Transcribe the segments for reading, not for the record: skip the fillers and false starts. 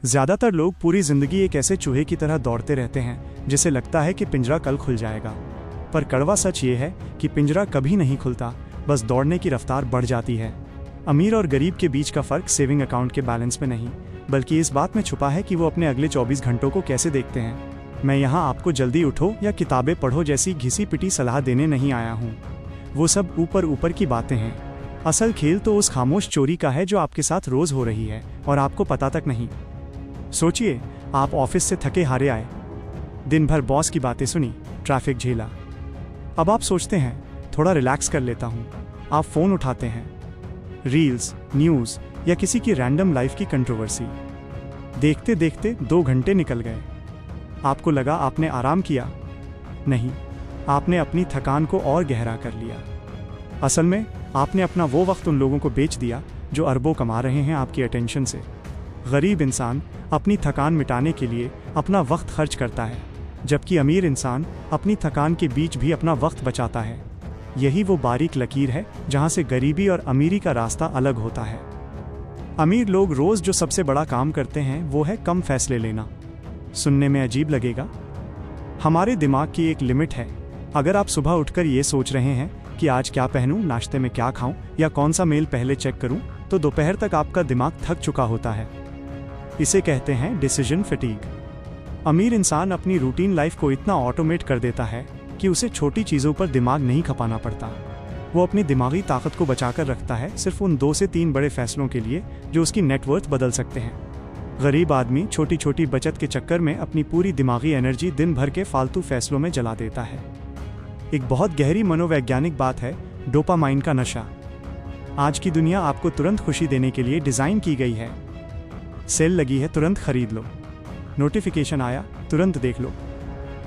ज़्यादातर लोग पूरी ज़िंदगी एक ऐसे चूहे की तरह दौड़ते रहते हैं जिसे लगता है कि पिंजरा कल खुल जाएगा। पर कड़वा सच ये है कि पिंजरा कभी नहीं खुलता, बस दौड़ने की रफ्तार बढ़ जाती है। अमीर और गरीब के बीच का फ़र्क सेविंग अकाउंट के बैलेंस में नहीं, बल्कि इस बात में छुपा है कि वो अपने अगले 24 घंटों को कैसे देखते हैं। मैं यहाँ आपको जल्दी उठो या किताबें पढ़ो जैसी घिसी पिटी सलाह देने नहीं आया हूँ। वो सब ऊपर ऊपर की बातें हैं। असल खेल तो उस खामोश चोरी का है जो आपके साथ रोज़ हो रही है और आपको पता तक नहीं। सोचिए, आप ऑफिस से थके हारे आए, दिन भर बॉस की बातें सुनी, ट्रैफिक झेला। अब आप सोचते हैं थोड़ा रिलैक्स कर लेता हूँ। आप फ़ोन उठाते हैं, रील्स, न्यूज़ या किसी की रैंडम लाइफ की कंट्रोवर्सी देखते देखते 2 घंटे निकल गए। आपको लगा आपने आराम किया, नहीं, आपने अपनी थकान को और गहरा कर लिया। असल में आपने अपना वो वक्त उन लोगों को बेच दिया जो अरबों कमा रहे हैं आपकी अटेंशन से। गरीब इंसान अपनी थकान मिटाने के लिए अपना वक्त खर्च करता है, जबकि अमीर इंसान अपनी थकान के बीच भी अपना वक्त बचाता है। यही वो बारीक लकीर है जहाँ से गरीबी और अमीरी का रास्ता अलग होता है। अमीर लोग रोज़ जो सबसे बड़ा काम करते हैं वो है कम फैसले लेना। सुनने में अजीब लगेगा। हमारे दिमाग की एक लिमिट है। अगर आप सुबह उठकर ये सोच रहे हैं कि आज क्या पहनूं, नाश्ते में क्या खाऊं या कौन सा मेल पहले चेक करूं, तो दोपहर तक आपका दिमाग थक चुका होता है। इसे कहते हैं डिसीजन फटीग। अमीर इंसान अपनी रूटीन लाइफ को इतना ऑटोमेट कर देता है कि उसे छोटी चीज़ों पर दिमाग नहीं खपाना पड़ता। वो अपनी दिमागी ताकत को बचाकर रखता है सिर्फ उन 2 से 3 बड़े फैसलों के लिए जो उसकी नेटवर्थ बदल सकते हैं। गरीब आदमी छोटी छोटी बचत के चक्कर में अपनी पूरी दिमागी एनर्जी दिन भर के फालतू फैसलों में जला देता है। एक बहुत गहरी मनोवैज्ञानिक बात है डोपामाइन का नशा। आज की दुनिया आपको तुरंत खुशी देने के लिए डिज़ाइन की गई है। सेल लगी है, तुरंत खरीद लो। नोटिफिकेशन आया, तुरंत देख लो।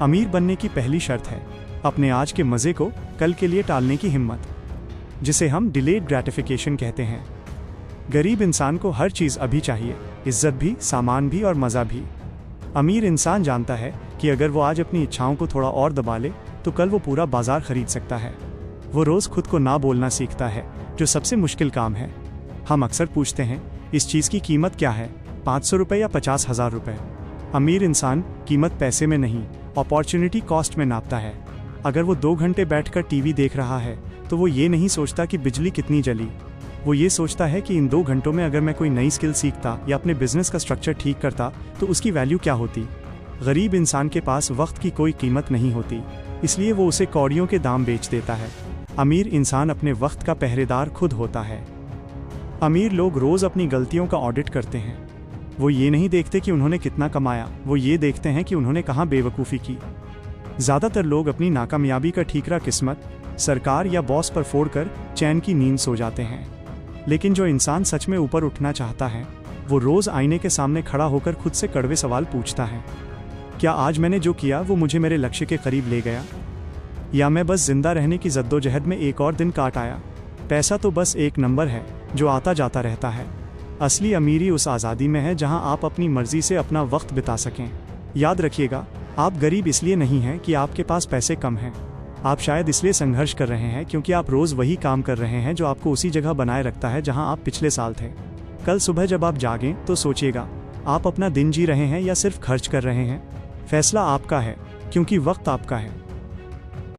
अमीर बनने की पहली शर्त है अपने आज के मज़े को कल के लिए टालने की हिम्मत, जिसे हम डिलेड ग्रैटिफिकेशन कहते हैं। गरीब इंसान को हर चीज़ अभी चाहिए, इज्जत भी, सामान भी और मज़ा भी। अमीर इंसान जानता है कि अगर वो आज अपनी इच्छाओं को थोड़ा और दबा ले तो कल वो पूरा बाजार खरीद सकता है। वो रोज़ खुद को ना बोलना सीखता है, जो सबसे मुश्किल काम है। हम अक्सर पूछते हैं इस चीज़ की कीमत क्या है, 500 रुपये या 50,000 रुपये। अमीर इंसान कीमत पैसे में नहीं, अपॉर्चुनिटी कॉस्ट में नापता है। अगर वो 2 घंटे बैठकर टीवी देख रहा है तो वो ये नहीं सोचता कि बिजली कितनी जली। वो ये सोचता है कि इन 2 घंटों में अगर मैं कोई नई स्किल सीखता या अपने बिजनेस का स्ट्रक्चर ठीक करता तो उसकी वैल्यू क्या होती। गरीब इंसान के पास वक्त की कोई कीमत नहीं होती, इसलिए वो उसे कौड़ियों के दाम बेच देता है। अमीर इंसान अपने वक्त का पहरेदार खुद होता है। अमीर लोग रोज़ अपनी गलतियों का ऑडिट करते हैं। वो ये नहीं देखते कि उन्होंने कितना कमाया, वो ये देखते हैं कि उन्होंने कहाँ बेवकूफ़ी की। ज़्यादातर लोग अपनी नाकामयाबी का ठीकरा किस्मत, सरकार या बॉस पर फोड़कर चैन की नींद सो जाते हैं। लेकिन जो इंसान सच में ऊपर उठना चाहता है वो रोज़ आईने के सामने खड़ा होकर खुद से कड़वे सवाल पूछता है। क्या आज मैंने जो किया वो मुझे मेरे लक्ष्य के करीब ले गया, या मैं बस जिंदा रहने की जद्दोजहद में एक और दिन काट आया। पैसा तो बस एक नंबर है जो आता जाता रहता है। असली अमीरी उस आज़ादी में है जहां आप अपनी मर्जी से अपना वक्त बिता सकें। याद रखिएगा, आप गरीब इसलिए नहीं हैं कि आपके पास पैसे कम हैं। आप शायद इसलिए संघर्ष कर रहे हैं क्योंकि आप रोज़ वही काम कर रहे हैं जो आपको उसी जगह बनाए रखता है जहां आप पिछले साल थे। कल सुबह जब आप जागें तो सोचिएगा, आप अपना दिन जी रहे हैं या सिर्फ खर्च कर रहे हैं। फैसला आपका है, क्योंकि वक्त आपका है।